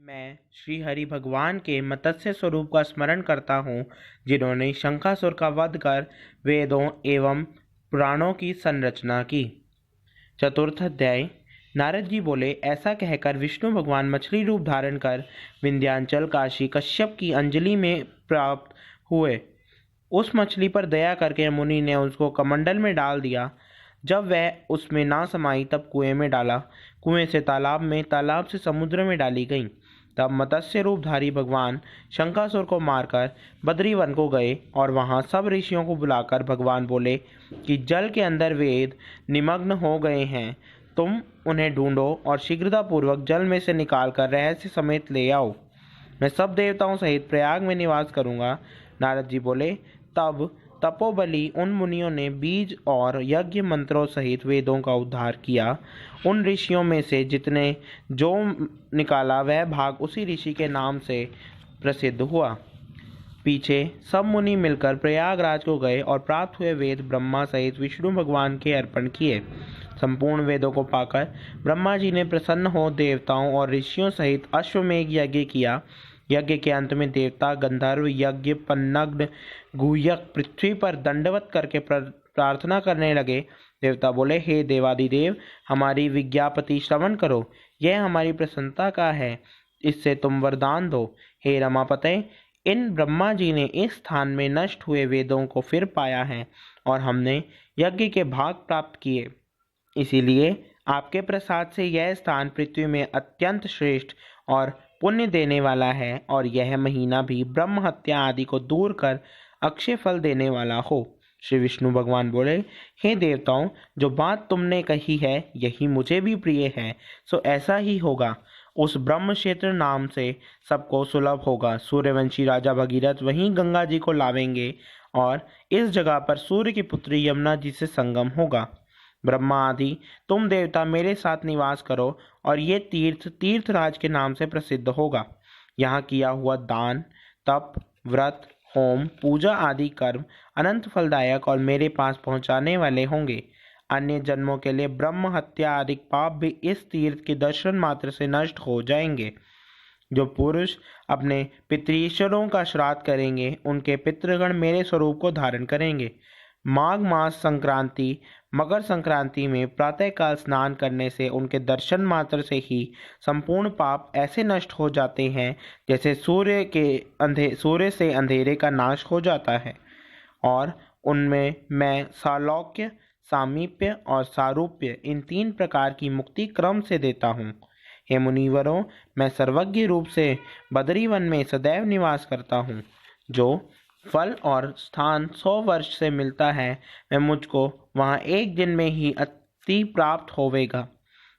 मैं श्री हरि भगवान के मत्स्य स्वरूप का स्मरण करता हूँ, जिन्होंने शंखासुर का वध कर वेदों एवं पुराणों की संरचना की। चतुर्थ अध्याय। नारद जी बोले, ऐसा कहकर विष्णु भगवान मछली रूप धारण कर विंध्याचल काशी कश्यप की अंजलि में प्राप्त हुए। उस मछली पर दया करके मुनि ने उसको कमंडल में डाल दिया। जब वह उसमें ना समाई तब कुएं में डाला, कुएं से तालाब में, तालाब से समुद्र में डाली गई। तब मत्स्य रूपधारी भगवान शंखासुर को मारकर बद्रीवन को गए और वहां सब ऋषियों को बुलाकर भगवान बोले कि जल के अंदर वेद निमग्न हो गए हैं, तुम उन्हें ढूंढो और शीघ्रतापूर्वक जल में से निकालकर रहस्य समेत ले आओ। मैं सब देवताओं सहित प्रयाग में निवास करूंगा। नारद जी बोले, तब तपोबली उन मुनियों ने बीज और यज्ञ मंत्रों सहित वेदों का उद्धार किया। उन ऋषियों में से जितने जो निकाला वह भाग उसी ऋषि के नाम से प्रसिद्ध हुआ। पीछे सब मुनि मिलकर प्रयागराज को गए और प्राप्त हुए वेद ब्रह्मा सहित विष्णु भगवान के अर्पण किए। संपूर्ण वेदों को पाकर ब्रह्मा जी ने प्रसन्न हो देवताओं और ऋषियों सहित अश्वमेघ यज्ञ किया। यज्ञ के अंत में देवता गंधर्व यज्ञ पन्नग गुह्यक पृथ्वी पर दंडवत करके प्रार्थना करने लगे। देवता बोले, हे देवादिदेव, हमारी विज्ञापति श्रवण करो, यह हमारी प्रसन्नता का है, इससे तुम वरदान दो। हे रमापते, इन ब्रह्मा जी ने इस स्थान में नष्ट हुए वेदों को फिर पाया है और हमने यज्ञ के भाग प्राप्त किए। इसीलिए आपके प्रसाद से यह स्थान पृथ्वी में अत्यंत श्रेष्ठ और पुण्य देने वाला है और यह महीना भी ब्रह्म हत्या आदि को दूर कर अक्षय फल देने वाला हो। श्री विष्णु भगवान बोले, हे देवताओं, जो बात तुमने कही है यही मुझे भी प्रिय है, सो ऐसा ही होगा। उस ब्रह्म क्षेत्र नाम से सबको सुलभ होगा। सूर्यवंशी राजा भगीरथ वहीं गंगा जी को लावेंगे और इस जगह पर सूर्य की पुत्री यमुना जी से संगम होगा। ब्रह्मा आदि तुम देवता मेरे साथ निवास करो और ये तीर्थ तीर्थराज के नाम से प्रसिद्ध होगा। यहाँ किया हुआ दान तप व्रत होम पूजा आदि कर्म अनंत फलदायक और मेरे पास पहुँचाने वाले होंगे। अन्य जन्मों के लिए ब्रह्म हत्या आदि पाप भी इस तीर्थ के दर्शन मात्र से नष्ट हो जाएंगे। जो पुरुष अपने पितृईश्वरों का श्राद्ध करेंगे उनके पितृगण मेरे स्वरूप को धारण करेंगे। माघ मास संक्रांति मकर संक्रांति में प्रातःकाल स्नान करने से उनके दर्शन मात्र से ही संपूर्ण पाप ऐसे नष्ट हो जाते हैं जैसे सूर्य से अंधेरे का नाश हो जाता है। और उनमें मैं सालोक्य सामीप्य और सारूप्य इन 3 प्रकार की मुक्ति क्रम से देता हूँ। हे मुनिवरों, मैं सर्वज्ञ रूप से बद्रीवन में सदैव निवास करता हूँ। जो फल और स्थान 100 वर्ष से मिलता है वह मुझको वहाँ एक दिन में ही अति प्राप्त होवेगा।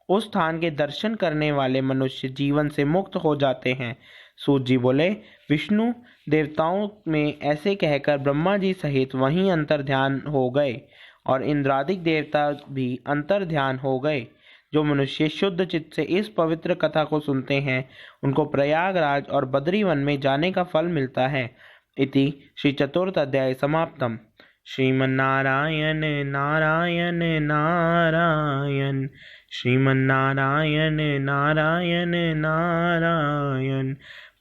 उस स्थान के दर्शन करने वाले मनुष्य जीवन से मुक्त हो जाते हैं। सूत जी बोले, विष्णु देवताओं में ऐसे कहकर ब्रह्मा जी सहित वहीं अंतर ध्यान हो गए और इंद्रादिक देवता भी अंतर ध्यान हो गए। जो मनुष्य शुद्ध चित्त से इस पवित्र कथा को सुनते हैं उनको प्रयागराज और बद्रीवन में जाने का फल मिलता है। इति श्री चतुर्थ अध्याय समाप्तम। श्रीमन्नारायण नारायण नारायण श्रीमन्नारायण नारायण नारायण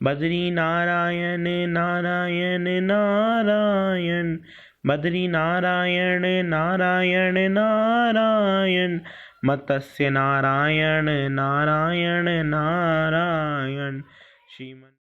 बद्री नारायण नारायण नारायण बद्री नारायण नारायण नारायण मत्स्य नारायण नारायण नारायण श्रीमन्